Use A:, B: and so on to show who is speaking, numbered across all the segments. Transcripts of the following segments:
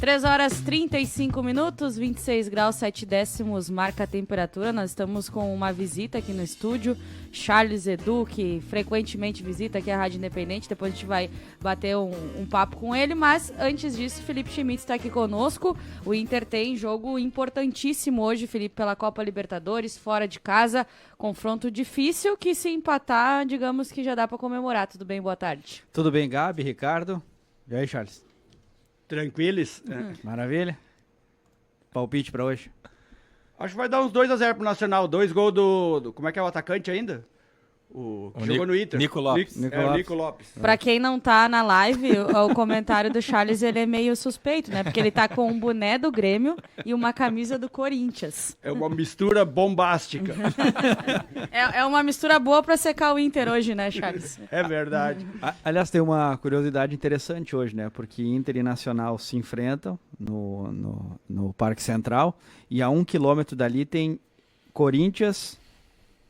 A: 3h35, 26 graus 7 décimos, marca a temperatura. Nós estamos com uma visita aqui no estúdio, Charles Edu, que frequentemente visita aqui a Rádio Independente. Depois a gente vai bater um papo com ele, mas antes disso, Felipe Schmitz está aqui conosco. O Inter tem jogo importantíssimo hoje, Felipe, pela Copa Libertadores, fora de casa, confronto difícil que, se empatar, digamos que já dá para comemorar. Tudo bem? Boa tarde.
B: Tudo bem, Gabi, Ricardo? E aí, Charles?
C: Tranquilos?
B: Maravilha. Palpite pra hoje?
C: Acho que vai dar uns 2-0 pro Nacional. 2 gols do... Como é que é o atacante ainda? O que jogou no Inter.
D: Nico Lopes.
C: Nico Lopes.
A: Pra quem não tá na live, o comentário do Charles, ele é meio suspeito, né? Porque ele tá com um boné do Grêmio e uma camisa do Corinthians.
C: É uma mistura bombástica.
A: É uma mistura boa pra secar o Inter hoje, né, Charles?
C: É verdade.
B: Aliás, tem uma curiosidade interessante hoje, né? Porque Inter e Nacional se enfrentam no Parque Central e a 1 quilômetro dali tem Corinthians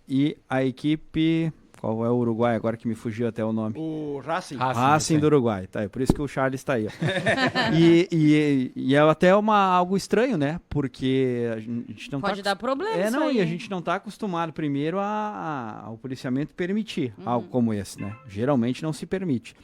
B: e a equipe... Qual é o Uruguai? Agora que me fugiu até o nome.
C: O Racing.
B: Racing do Uruguai. Tá, é por isso que o Charles está aí. Ó. e é até algo estranho, né? Porque a gente não
A: Pode dar problema isso aí,
B: e a gente não está acostumado primeiro ao policiamento permitir algo como esse, né? Geralmente não se permite.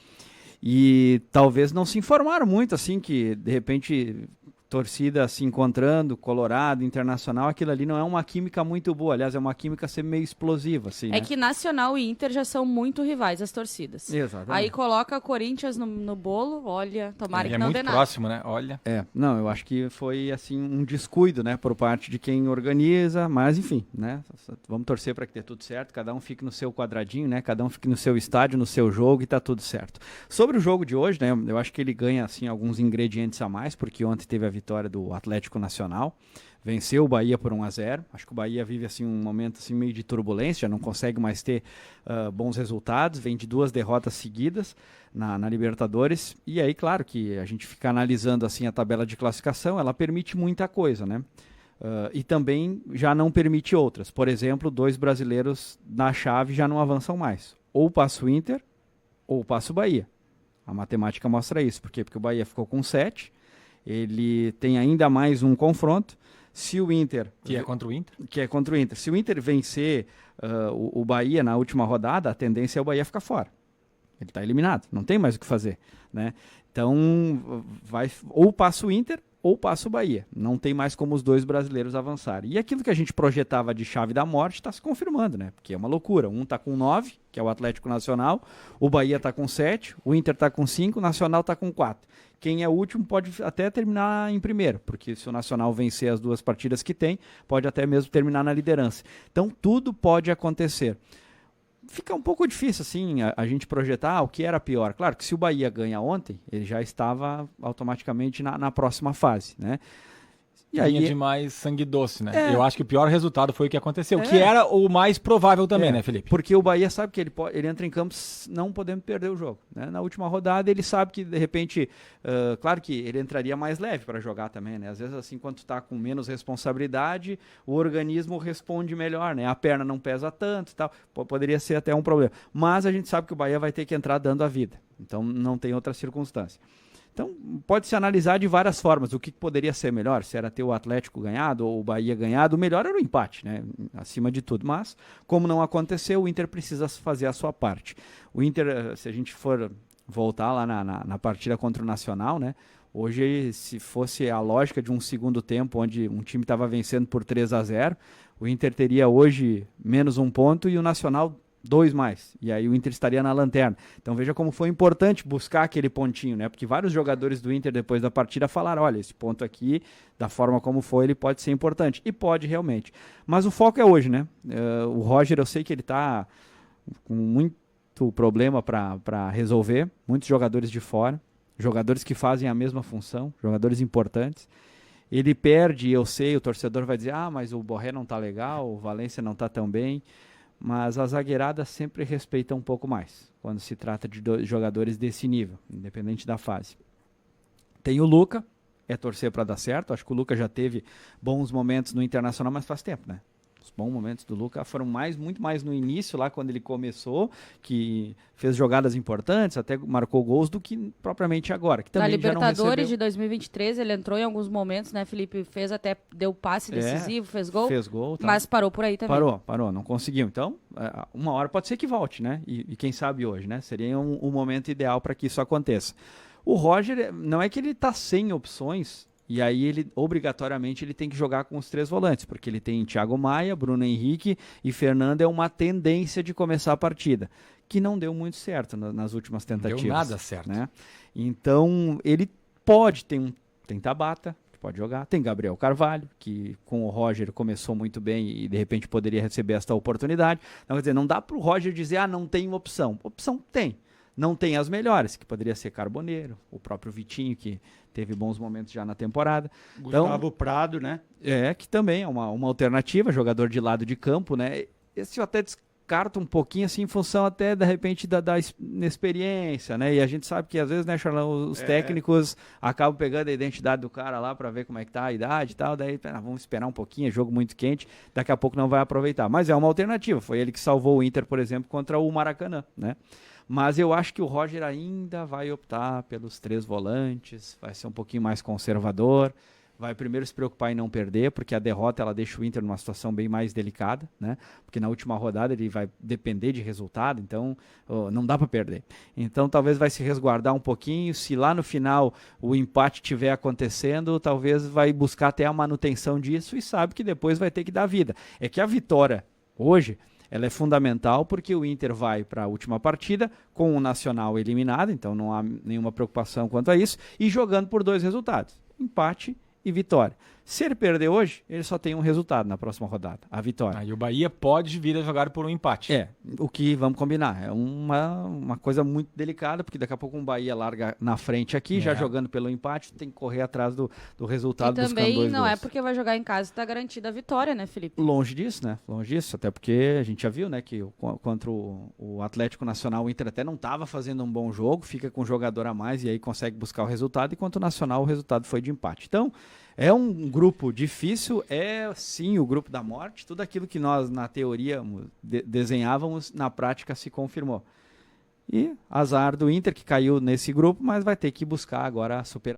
B: E talvez não se informaram muito, assim, que de repente... torcida se encontrando, Colorado, Internacional, aquilo ali não é uma química muito boa. Aliás, é uma química ser meio explosiva, assim,
A: É que Nacional e Inter já são muito rivais, as torcidas.
B: Exatamente.
A: Aí coloca Corinthians no bolo, olha, tomara que não dê nada.
D: É muito próximo, né? Olha.
B: Não, eu acho que foi, assim, um descuido, né, por parte de quem organiza, mas, enfim, né, vamos torcer para que dê tudo certo, cada um fique no seu quadradinho, né, cada um fique no seu estádio, no seu jogo e tá tudo certo. Sobre o jogo de hoje, né, eu acho que ele ganha, assim, alguns ingredientes a mais, porque ontem teve a vitória do Atlético Nacional, venceu o Bahia por 1-0, acho que o Bahia vive assim um momento assim, meio de turbulência, não consegue mais ter bons resultados, vem de 2 derrotas seguidas na Libertadores, e aí claro que a gente fica analisando assim a tabela de classificação, ela permite muita coisa, né? E também já não permite outras, por exemplo, 2 brasileiros na chave já não avançam mais, ou passa o Inter, ou passa o Bahia, a matemática mostra isso, por quê? Porque o Bahia ficou com 7, ele tem ainda mais um confronto. Se o Inter...
D: Que é contra o Inter?
B: Que é contra o Inter. Se o Inter vencer o Bahia na última rodada, a tendência é o Bahia ficar fora. Ele está eliminado, não tem mais o que fazer, né? Então, ou passa o Inter ou passa o Bahia. Não tem mais como os 2 brasileiros avançarem. E aquilo que a gente projetava de chave da morte está se confirmando, né? Porque é uma loucura. Um está com 9, que é o Atlético Nacional, o Bahia está com 7, o Inter está com 5, o Nacional está com 4. Quem é o último pode até terminar em primeiro, porque se o Nacional vencer as 2 partidas que tem, pode até mesmo terminar na liderança. Então, tudo pode acontecer. Fica um pouco difícil, assim, a gente projetar o que era pior. Claro que se o Bahia ganha ontem, ele já estava automaticamente na próxima fase, né? E aí
D: de mais sangue doce, né? Eu acho que o pior resultado foi o que aconteceu, que era o mais provável também, né, Felipe?
B: Porque o Bahia sabe que ele entra em campo não podendo perder o jogo, né? Na última rodada ele sabe que, de repente, claro que ele entraria mais leve para jogar também, né? Às vezes, assim, quando tu tá com menos responsabilidade, o organismo responde melhor, né? A perna não pesa tanto e tal, poderia ser até um problema. Mas a gente sabe que o Bahia vai ter que entrar dando a vida, então não tem outra circunstância. Então, pode-se analisar de várias formas o que poderia ser melhor, se era ter o Atlético ganhado ou o Bahia ganhado, o melhor era o empate, né? Acima de tudo, mas como não aconteceu, o Inter precisa fazer a sua parte. O Inter, se a gente for voltar lá na partida contra o Nacional, né? Hoje, se fosse a lógica de um segundo tempo, onde um time estava vencendo por 3-0, o Inter teria hoje menos 1 ponto e o Nacional 2 mais, e aí o Inter estaria na lanterna. Então veja como foi importante buscar aquele pontinho, né? Porque vários jogadores do Inter depois da partida falaram, olha, esse ponto aqui, da forma como foi, ele pode ser importante, e pode realmente. Mas o foco é hoje, né? O Roger, eu sei que ele está com muito problema para resolver, muitos jogadores de fora, jogadores que fazem a mesma função, jogadores importantes. Ele perde, eu sei, o torcedor vai dizer, mas o Borré não tá legal, o Valência não tá tão bem, mas a zagueirada sempre respeita um pouco mais, quando se trata de jogadores desse nível, independente da fase. Tem o Luca, é torcer para dar certo, acho que o Luca já teve bons momentos no Internacional, mas faz tempo, né? Os bons momentos do Luca foram muito mais no início, lá quando ele começou, que fez jogadas importantes, até marcou gols, do que propriamente agora. Que também
A: Na
B: já não
A: Libertadores
B: recebeu.
A: de 2023, ele entrou em alguns momentos, né, Felipe? Deu passe decisivo, fez gol.
B: Fez gol. Tá.
A: Mas parou por aí também.
B: Parou, não conseguiu. Então, uma hora pode ser que volte, né? E quem sabe hoje, né? Seria um momento ideal para que isso aconteça. O Roger, não é que ele tá sem opções, e aí ele, obrigatoriamente, ele tem que jogar com os 3 volantes, porque ele tem Thiago Maia, Bruno Henrique e Fernando é uma tendência de começar a partida, que não deu muito certo nas últimas tentativas.
D: Não deu nada certo.
B: Né? Então, ele pode, tem Tabata, que pode jogar, tem Gabriel Carvalho, que com o Roger começou muito bem e de repente poderia receber esta oportunidade. Então, quer dizer, não dá para o Roger dizer, não tem opção. Opção tem. Não tem as melhores, que poderia ser Carboneiro, o próprio Vitinho, que teve bons momentos já na temporada.
C: Gustavo Prado, né?
B: Que também é uma alternativa, jogador de lado de campo, né? Esse eu até descarto um pouquinho, assim, em função até, de repente, da inexperiência, né? E a gente sabe que, às vezes, né, Charlão, os técnicos acabam pegando a identidade do cara lá para ver como é que tá a idade e tal, daí vamos esperar um pouquinho, é jogo muito quente, daqui a pouco não vai aproveitar. Mas é uma alternativa, foi ele que salvou o Inter, por exemplo, contra o Maracanã, né? Mas eu acho que o Roger ainda vai optar pelos 3 volantes, vai ser um pouquinho mais conservador, vai primeiro se preocupar em não perder, porque a derrota ela deixa o Inter numa situação bem mais delicada, né? Porque na última rodada ele vai depender de resultado, então não dá para perder. Então talvez vai se resguardar um pouquinho, se lá no final o empate estiver acontecendo, talvez vai buscar até a manutenção disso e sabe que depois vai ter que dar vida. É que a vitória hoje ela é fundamental porque o Inter vai para a última partida com o Nacional eliminado, então não há nenhuma preocupação quanto a isso, e jogando por 2 resultados, empate e vitória. Se ele perder hoje, ele só tem um resultado na próxima rodada, a vitória.
D: Aí o Bahia pode vir a jogar por um empate.
B: O que, vamos combinar, é uma coisa muito delicada, porque daqui a pouco um Bahia larga na frente aqui, já jogando pelo empate, tem que correr atrás do resultado, buscando 2 gols.
A: E também não é porque vai jogar em casa que está garantida a vitória, né, Felipe?
B: Longe disso, né? Longe disso, até porque a gente já viu, né, que contra o Atlético Nacional, o Inter até não estava fazendo um bom jogo, fica com um jogador a mais e aí consegue buscar o resultado, enquanto o Nacional o resultado foi de empate. Então, é um grupo difícil, é sim o grupo da morte, tudo aquilo que nós na teoria desenhávamos, na prática se confirmou. E azar do Inter que caiu nesse grupo, mas vai ter que buscar agora superar.